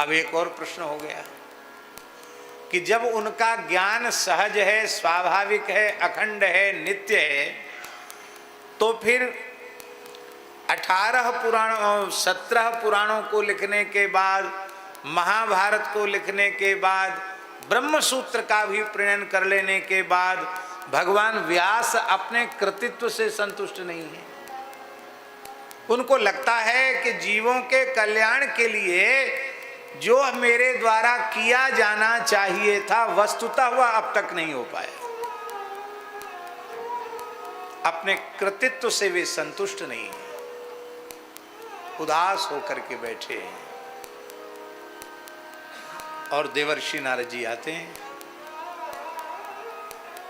अब एक और प्रश्न हो गया कि जब उनका ज्ञान सहज है, स्वाभाविक है, अखंड है, नित्य है, तो फिर 18 पुराणों 17 पुराणों को लिखने के बाद, महाभारत को लिखने के बाद, ब्रह्म सूत्र का भी प्रणयन कर लेने के बाद भगवान व्यास अपने कृतित्व से संतुष्ट नहीं है। उनको लगता है कि जीवों के कल्याण के लिए जो मेरे द्वारा किया जाना चाहिए था, वस्तुतः वह अब तक नहीं हो पाया। अपने कृतित्व से वे संतुष्ट नहीं है, उदास होकर के बैठे हैं। और देवर्षि नारद जी आते हैं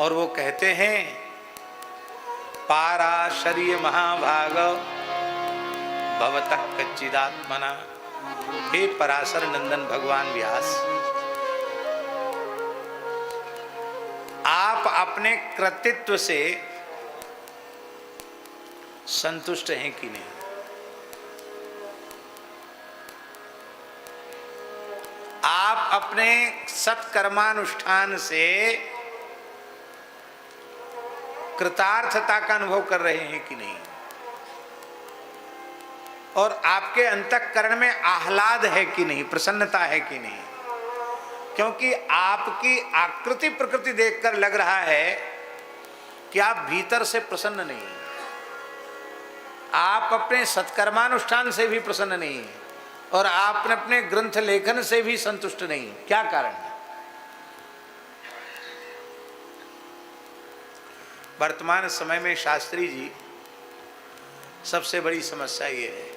और वो कहते हैं, पाराशर्य महाभाग भवतः कच्चिदात्मना, हे पराशर नंदन भगवान व्यास, आप अपने कृतित्व से संतुष्ट हैं कि नहीं? आप अपने सत्कर्मानुष्ठान से कृतार्थता का अनुभव कर रहे हैं कि नहीं? और आपके अंतःकरण में आह्लाद है कि नहीं, प्रसन्नता है कि नहीं? क्योंकि आपकी आकृति प्रकृति देखकर लग रहा है कि आप भीतर से प्रसन्न नहीं हैं। आप अपने सत्कर्मानुष्ठान से भी प्रसन्न नहीं हैं और आप अपने ग्रंथ लेखन से भी संतुष्ट नहीं। क्या कारण है? वर्तमान समय में शास्त्री जी, सबसे बड़ी समस्या ये है,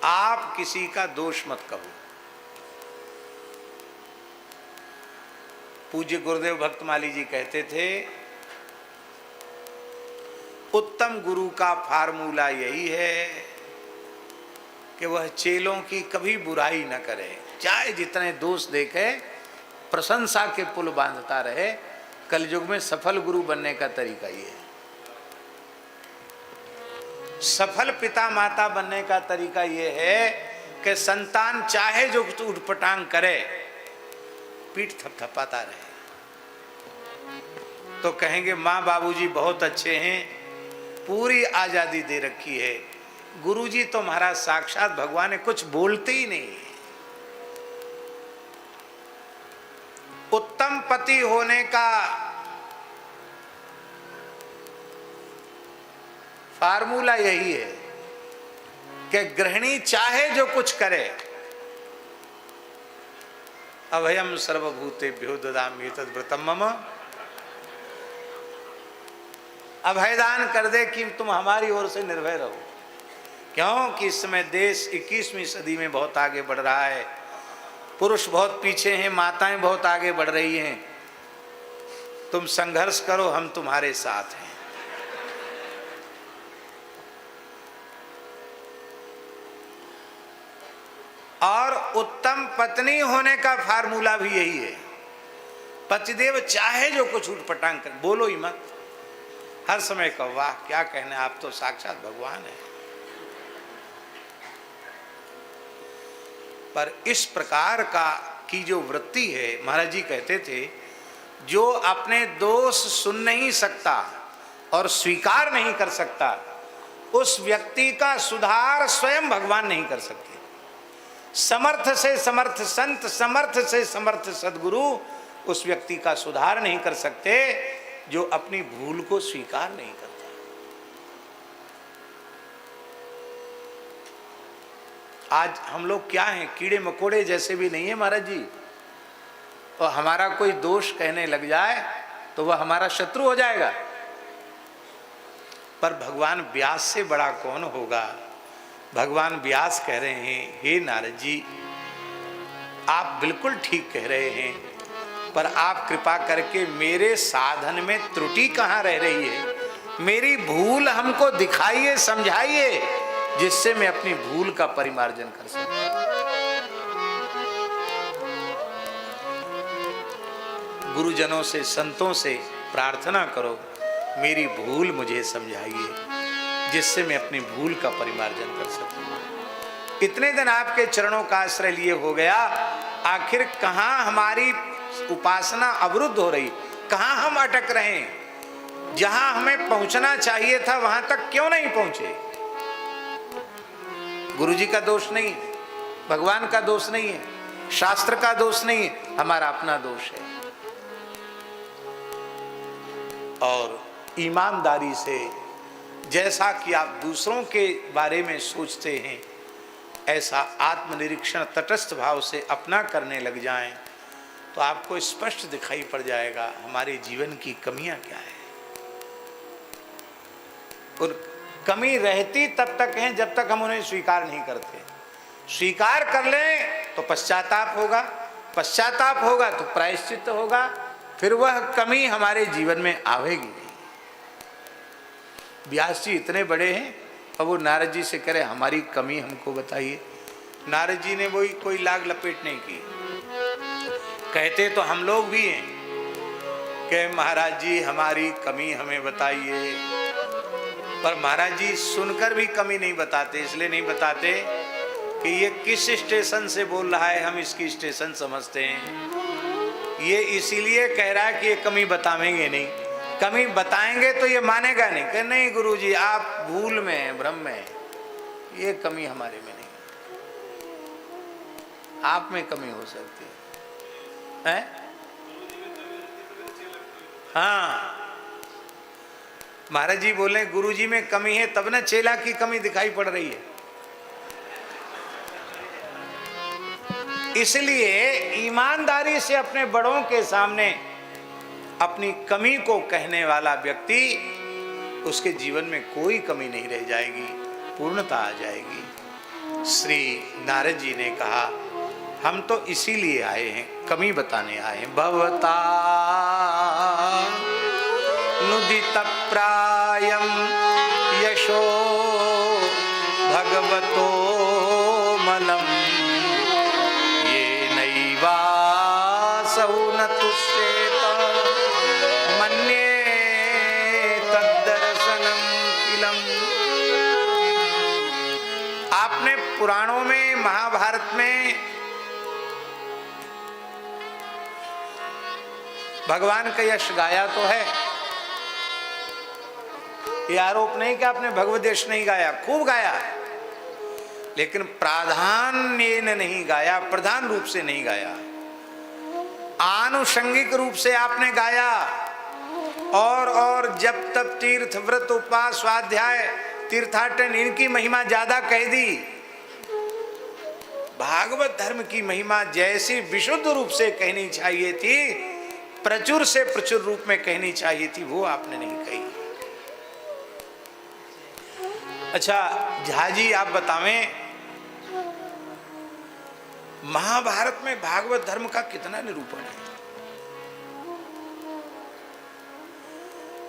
आप किसी का दोष मत कहो। पूज्य गुरुदेव भक्तमाली जी कहते थे, उत्तम गुरु का फार्मूला यही है कि वह चेलों की कभी बुराई न करे, चाहे जितने दोष देखे प्रशंसा के पुल बांधता रहे। कलयुग में सफल गुरु बनने का तरीका ये है। सफल पिता माता बनने का तरीका ये है कि संतान चाहे जो उठपटांग करे, पीठ थपथपाता रहे। तो कहेंगे माँ बाबूजी बहुत अच्छे हैं, पूरी आजादी दे रखी है, गुरुजी तो महाराज साक्षात भगवान है, कुछ बोलते ही नहीं है। उत्तम पति होने का फार्मूला यही है कि गृहिणी चाहे जो कुछ करे, अभयम सर्वभूतेभ्यो ददामि तद्व्रतम मम, अभयदान कर दे कि तुम हमारी ओर से निर्भय रहो। क्योंकि इस समय देश 21वीं सदी में बहुत आगे बढ़ रहा है, पुरुष बहुत पीछे हैं, माताएं बहुत आगे बढ़ रही हैं। तुम संघर्ष करो, हम तुम्हारे साथ हैं। और उत्तम पत्नी होने का फार्मूला भी यही है। पतिदेव चाहे जो कुछ उठपटांग कर, बोलो ही मत, हर समय कहो वाह क्या कहने, आप तो साक्षात भगवान है। पर इस प्रकार की जो वृत्ति है, महाराज जी कहते थे, जो अपने दोष सुन नहीं सकता और स्वीकार नहीं कर सकता, उस व्यक्ति का सुधार स्वयं भगवान नहीं कर सकते। समर्थ से समर्थ संत, समर्थ से समर्थ सद्गुरु उस व्यक्ति का सुधार नहीं कर सकते जो अपनी भूल को स्वीकार नहीं करता। आज हम लोग क्या हैं, कीड़े मकोड़े जैसे भी नहीं है महाराज जी। और हमारा कोई दोष कहने लग जाए तो वह हमारा शत्रु हो जाएगा। पर भगवान व्यास से बड़ा कौन होगा? भगवान व्यास कह रहे हैं, हे नारद जी, आप बिल्कुल ठीक कह रहे हैं, पर आप कृपा करके मेरे साधन में त्रुटि कहाँ रह रही है, मेरी भूल हमको दिखाइए, समझाइए, जिससे मैं अपनी भूल का परिमार्जन कर सकूं। गुरुजनों से, संतों से प्रार्थना करो, मेरी भूल मुझे समझाइए, जिससे मैं अपनी भूल का परिमार्जन कर सकूं। इतने दिन आपके चरणों का आश्रय लिए हो गया, आखिर कहाँ हमारी उपासना अवरुद्ध हो रही, कहाँ हम अटक रहे हैं? जहां हमें पहुंचना चाहिए था वहां तक क्यों नहीं पहुंचे? गुरु जी का दोष नहीं है, भगवान का दोष नहीं है, शास्त्र का दोष नहीं है, हमारा अपना दोष है। और ईमानदारी से जैसा कि आप दूसरों के बारे में सोचते हैं, ऐसा आत्मनिरीक्षण तटस्थ भाव से अपना करने लग जाएं, तो आपको स्पष्ट दिखाई पड़ जाएगा हमारे जीवन की कमियां क्या है। और कमी रहती तब तक है जब तक हम उन्हें स्वीकार नहीं करते। स्वीकार कर लें तो पश्चाताप होगा, पश्चाताप होगा तो प्रायश्चित होगा, फिर वह कमी हमारे जीवन में आवेगी नहीं। व्यास जी इतने बड़े हैं और वो नारद जी से करे हमारी कमी हमको बताइए। नारद जी ने वही कोई लाग लपेट नहीं की। कहते तो हम लोग भी हैं कि महाराज जी हमारी कमी हमें बताइए, पर महाराज जी सुनकर भी कमी नहीं बताते। इसलिए नहीं बताते कि ये किस स्टेशन से बोल रहा है, हम इसकी स्टेशन समझते हैं। ये इसीलिए कह रहा है कि ये कमी बताएंगे नहीं, कमी बताएंगे तो ये मानेगा नहीं कि नहीं गुरुजी आप भूल में हैं, भ्रम में हैं, ये कमी हमारे में नहीं, आप में कमी हो सकती है। हाँ, महाराज जी बोले गुरुजी में कमी है तब ना चेला की कमी दिखाई पड़ रही है। इसलिए ईमानदारी से अपने बड़ों के सामने अपनी कमी को कहने वाला व्यक्ति, उसके जीवन में कोई कमी नहीं रह जाएगी, पूर्णता आ जाएगी। श्री नारद जी ने कहा हम तो इसीलिए आए हैं, कमी बताने आए हैं। भवता नुदित प्रायम यशो भगवतो मलम ये नैवासौ न तुष्येत मन्ये तद्दर्शनम किलम। आपने पुराणों में, महाभारत में भगवान का यश गाया तो है, ये आरोप नहीं कि आपने भगवत यश नहीं गाया, खूब गाया, लेकिन प्राधान्य नहीं गाया, प्रधान रूप से नहीं गाया, आनुषंगिक रूप से आपने गाया। और जब तब तीर्थ व्रत उपवास स्वाध्याय तीर्थाटन इनकी महिमा ज्यादा कह दी। भागवत धर्म की महिमा जैसी विशुद्ध रूप से कहनी चाहिए थी, प्रचुर से प्रचुर रूप में कहनी चाहिए थी, वो आपने नहीं कही। अच्छा झाजी आप बतावें, महाभारत में भागवत धर्म का कितना निरूपण है?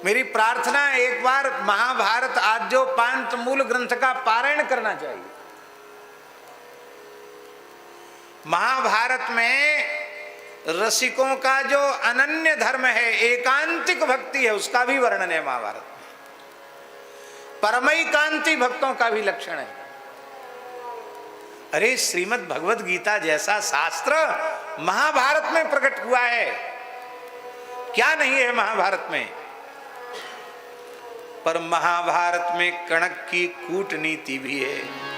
मेरी प्रार्थना है एक बार महाभारत आद्योपांत मूल ग्रंथ का पारायण करना चाहिए। महाभारत में रसिकों का जो अनन्य धर्म है, एकांतिक भक्ति है, उसका भी वर्णन है महाभारत में। परमैकांती भक्तों का भी लक्षण है। अरे श्रीमद् भगवद गीता जैसा शास्त्र महाभारत में प्रकट हुआ है, क्या नहीं है महाभारत में? पर महाभारत में कणक की कूटनीति भी है।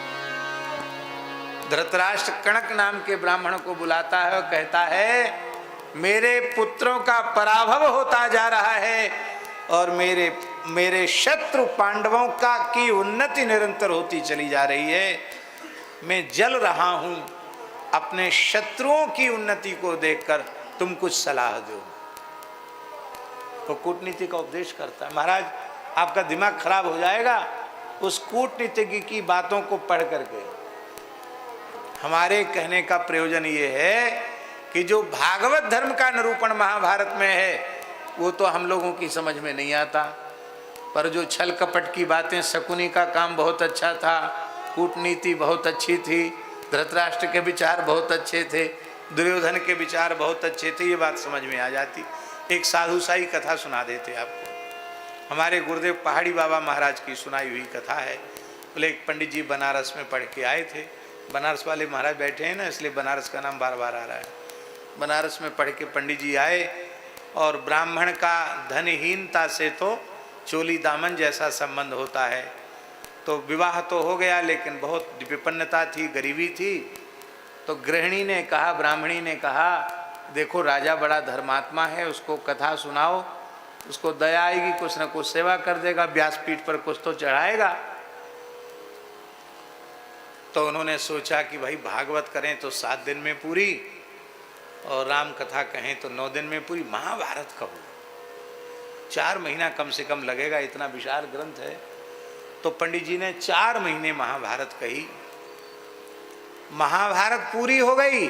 धृतराष्ट्र कणक नाम के ब्राह्मण को बुलाता है और कहता है मेरे पुत्रों का पराभव होता जा रहा है और मेरे शत्रु पांडवों का की उन्नति निरंतर होती चली जा रही है। मैं जल रहा हूं अपने शत्रुओं की उन्नति को देखकर, तुम कुछ सलाह दो। तो कूटनीति का उपदेश करता है। महाराज आपका दिमाग खराब हो जाएगा उस कूटनीति की बातों को पढ़ करके। हमारे कहने का प्रयोजन ये है कि जो भागवत धर्म का निरूपण महाभारत में है वो तो हम लोगों की समझ में नहीं आता, पर जो छल कपट की बातें, शकुनी का काम बहुत अच्छा था, कूटनीति बहुत अच्छी थी, धृतराष्ट्र के विचार बहुत अच्छे थे, दुर्योधन के विचार बहुत अच्छे थे, ये बात समझ में आ जाती। एक साधु साई कथा सुना देते आपको। हमारे गुरुदेव पहाड़ी बाबा महाराज की सुनाई हुई कथा है। बोले एक पंडित जी बनारस में पढ़ के आए थे, बनारस वाले महाराज बैठे हैं ना, इसलिए बनारस का नाम बार बार आ रहा है। बनारस में पढ़ के पंडित जी आए और ब्राह्मण का धनहीनता से तो चोली दामन जैसा संबंध होता है। तो विवाह तो हो गया, लेकिन बहुत विपन्नता थी, गरीबी थी। तो गृहिणी ने कहा, ब्राह्मणी ने कहा, देखो राजा बड़ा धर्मात्मा है, उसको कथा सुनाओ, उसको दया आएगी, कुछ न कुछ सेवा कर देगा, व्यासपीठ पर कुछ तो चढ़ाएगा। तो उन्होंने सोचा कि भाई भागवत करें तो 7 दिन में पूरी, और राम कथा कहें तो 9 दिन में पूरी। महाभारत कहो 4 महीना कम से कम लगेगा, इतना विशाल ग्रंथ है। तो पंडित जी ने 4 महीने महाभारत कही। महाभारत पूरी हो गई,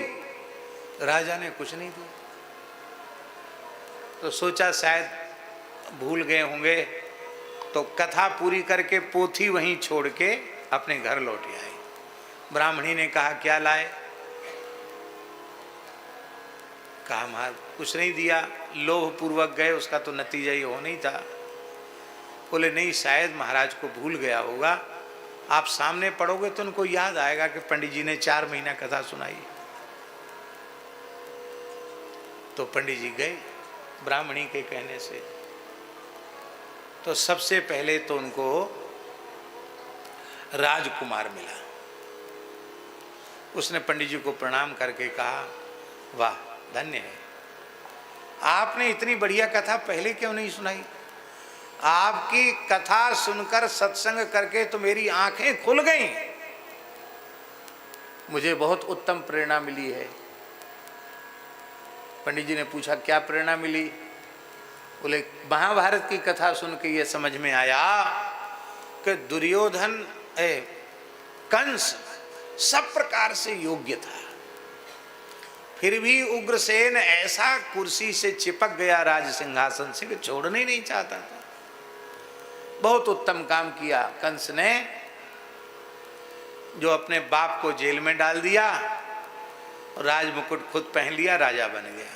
राजा ने कुछ नहीं दिया। तो सोचा शायद भूल गए होंगे, तो कथा पूरी करके पोथी वहीं छोड़ के अपने घर लौटे आए। ब्राह्मणी ने कहा, क्या लाए? कहा, महाराज कुछ नहीं दिया, लोभ पूर्वक गए, उसका तो नतीजा ही हो नहीं था। बोले नहीं, शायद महाराज को भूल गया होगा, आप सामने पढ़ोगे तो उनको याद आएगा कि पंडित जी ने 4 महीना कथा सुनाई। तो पंडित जी गए ब्राह्मणी के कहने से। तो सबसे पहले तो उनको राजकुमार मिला। उसने पंडित जी को प्रणाम करके कहा, वाह धन्य है, आपने इतनी बढ़िया कथा पहले क्यों नहीं सुनाई? आपकी कथा सुनकर सत्संग करके तो मेरी आंखें खुल गईं, मुझे बहुत उत्तम प्रेरणा मिली है। पंडित जी ने पूछा, क्या प्रेरणा मिली? बोले महाभारत की कथा सुन के ये समझ में आया कि दुर्योधन कंस सब प्रकार से योग्य था, फिर भी उग्रसेन ऐसा कुर्सी से चिपक गया राज सिंहासन से कि छोड़ना ही नहीं चाहता था। बहुत उत्तम काम किया कंस ने, जो अपने बाप को जेल में डाल दिया, राज मुकुट खुद पहन लिया, राजा बन गया।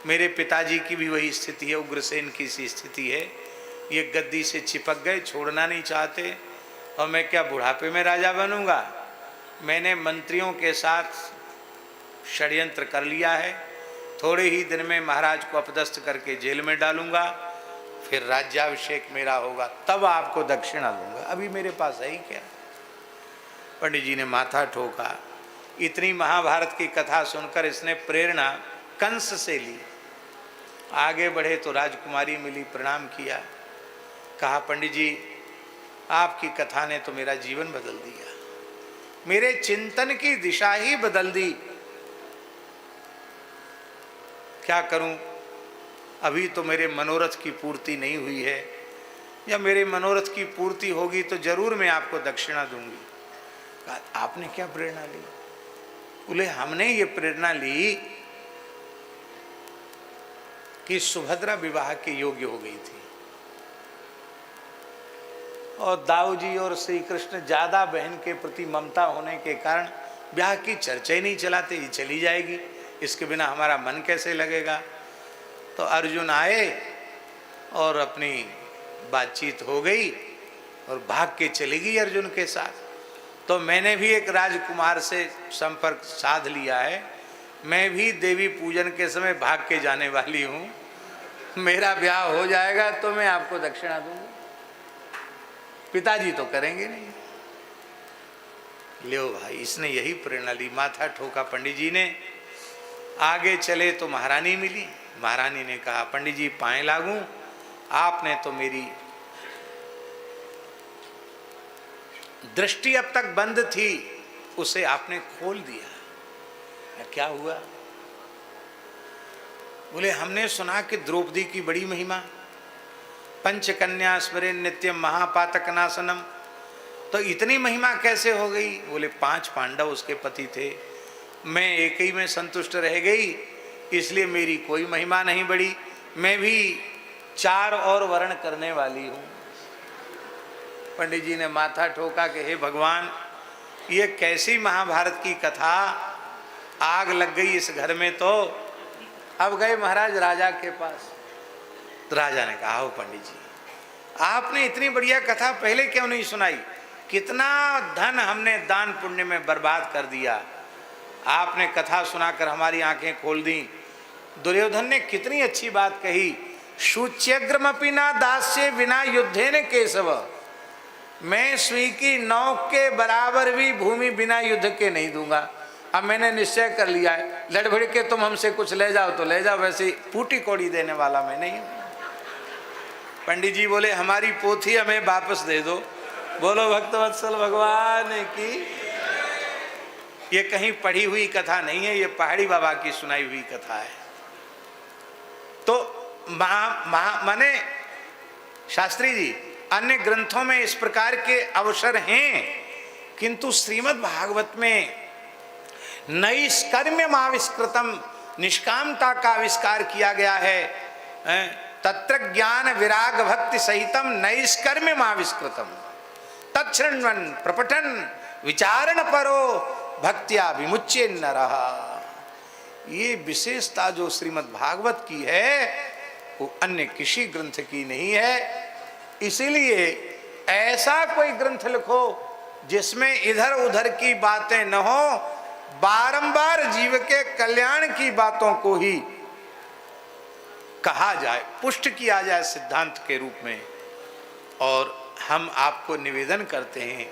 मेरे पिताजी की भी वही स्थिति है, उग्रसेन की सी स्थिति है। ये गद्दी से चिपक गए, छोड़ना नहीं चाहते, और मैं क्या बुढ़ापे में राजा बनूंगा? मैंने मंत्रियों के साथ षड्यंत्र कर लिया है, थोड़े ही दिन में महाराज को अपदस्थ करके जेल में डालूंगा, फिर राज्याभिषेक मेरा होगा, तब आपको दक्षिणा दूंगा, अभी मेरे पास है ही क्या। पंडित जी ने माथा ठोका। इतनी महाभारत की कथा सुनकर इसने प्रेरणा कंस से ली। आगे बढ़े तो राजकुमारी मिली, प्रणाम किया, कहा पंडित जी आपकी कथा ने तो मेरा जीवन बदल दिया, मेरे चिंतन की दिशा ही बदल दी। क्या करूं? अभी तो मेरे मनोरथ की पूर्ति नहीं हुई है, या मेरे मनोरथ की पूर्ति होगी तो जरूर मैं आपको दक्षिणा दूंगी। आपने क्या प्रेरणा ली? बोले हमने ये प्रेरणा ली कि सुभद्रा विवाह के योग्य हो गई थी, और दाऊ जी और श्री कृष्ण ज्यादा बहन के प्रति ममता होने के कारण ब्याह की चर्चा ही नहीं चलाते, ये चली जाएगी, इसके बिना हमारा मन कैसे लगेगा। तो अर्जुन आए और अपनी बातचीत हो गई और भाग के चली गई अर्जुन के साथ। तो मैंने भी एक राजकुमार से संपर्क साध लिया है, मैं भी देवी पूजन के समय भाग के जाने वाली हूँ, मेरा ब्याह हो जाएगा तो मैं आपको दक्षिणा दूंगा। पिताजी तो करेंगे नहीं। लो भाई, इसने यही प्रेरणा ली, माथा ठोका पंडित जी ने। आगे चले तो महारानी मिली। महारानी ने कहा पंडित जी पाए लागूं, आपने तो मेरी दृष्टि अब तक बंद थी, उसे आपने खोल दिया। क्या हुआ? बोले हमने सुना कि द्रौपदी की बड़ी महिमा, पंचकन्या स्मरेन नित्यम महापातक नाशनम, तो इतनी महिमा कैसे हो गई? बोले 5 पांडव उसके पति थे, मैं एक ही में संतुष्ट रह गई, इसलिए मेरी कोई महिमा नहीं बढ़ी, मैं भी 4 और वर्ण करने वाली हूँ। पंडित जी ने माथा ठोका कि हे भगवान, ये कैसी महाभारत की कथा, आग लग गई इस घर में। तो अब गए महाराज राजा के पास। तो राजा ने कहा, आओ पंडित जी, आपने इतनी बढ़िया कथा पहले क्यों नहीं सुनाई? कितना धन हमने दान पुण्य में बर्बाद कर दिया। आपने कथा सुनाकर हमारी आंखें खोल दी। दुर्योधन ने कितनी अच्छी बात कही, शुच्यग्रमपि न दास्य विना युद्धेन केशव। मैं सुई की नोक के बराबर भी भूमि बिना युद्ध के नहीं दूंगा। अब मैंने निश्चय कर लिया है, लड़भड़ के तुम हमसे कुछ ले जाओ तो ले जाओ, वैसे फूटी कौड़ी देने वाला मैं नहीं हूं। पंडित जी बोले हमारी पोथी हमें वापस दे दो। बोलो भक्तवत्सल भगवान की। ये कहीं पढ़ी हुई कथा नहीं है, ये पहाड़ी बाबा की सुनाई हुई कथा है। तो माने शास्त्री जी, अन्य ग्रंथों में इस प्रकार के अवसर हैं, किंतु श्रीमद् भागवत में नैष्कर्म्यम आविष्कृतम, निष्कामता का आविष्कार किया गया है। तत्र ज्ञान विराग भक्ति सहितम नैष्कर्म्यम आविष्कृतम तच्छृण्वन् प्रपठन् विचारण परो भक्त्या विमुच्य नरः। ये विशेषता जो श्रीमद् भागवत की है वो अन्य किसी ग्रंथ की नहीं है। इसीलिए ऐसा कोई ग्रंथ लिखो जिसमें इधर उधर की बातें न हो, बारंबार जीव के कल्याण की बातों को ही कहा जाए, पुष्ट किया जाए सिद्धांत के रूप में। और हम आपको निवेदन करते हैं,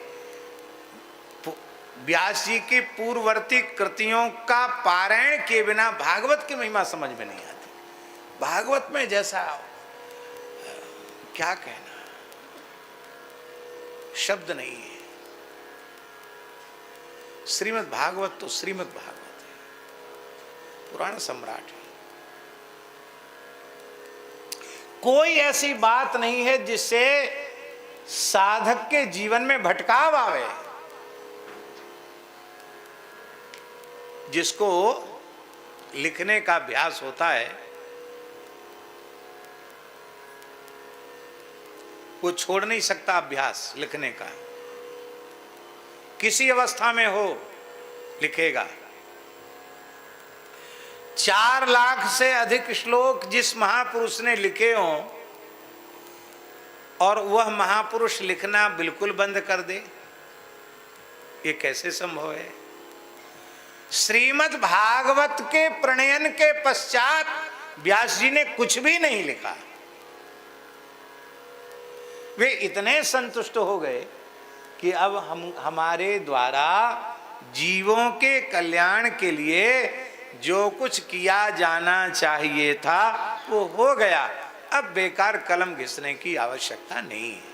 व्यास जी की पूर्ववर्ती कृतियों का पारायण के बिना भागवत की महिमा समझ में नहीं आती। भागवत में जैसा क्या कहना, शब्द नहीं है। श्रीमद् भागवत तो श्रीमद् भागवत है, पुराण सम्राट है। कोई ऐसी बात नहीं है जिससे साधक के जीवन में भटकाव आवे। जिसको लिखने का अभ्यास होता है वो छोड़ नहीं सकता अभ्यास लिखने का, किसी अवस्था में हो लिखेगा। 4 लाख से अधिक श्लोक जिस महापुरुष ने लिखे हों और वह महापुरुष लिखना बिल्कुल बंद कर दे, ये कैसे संभव है? श्रीमद् भागवत के प्रणयन के पश्चात व्यास जी ने कुछ भी नहीं लिखा। वे इतने संतुष्ट हो गए कि अब हमारे द्वारा जीवों के कल्याण के लिए जो कुछ किया जाना चाहिए था वो हो गया। अब बेकार कलम घिसने की आवश्यकता नहीं है।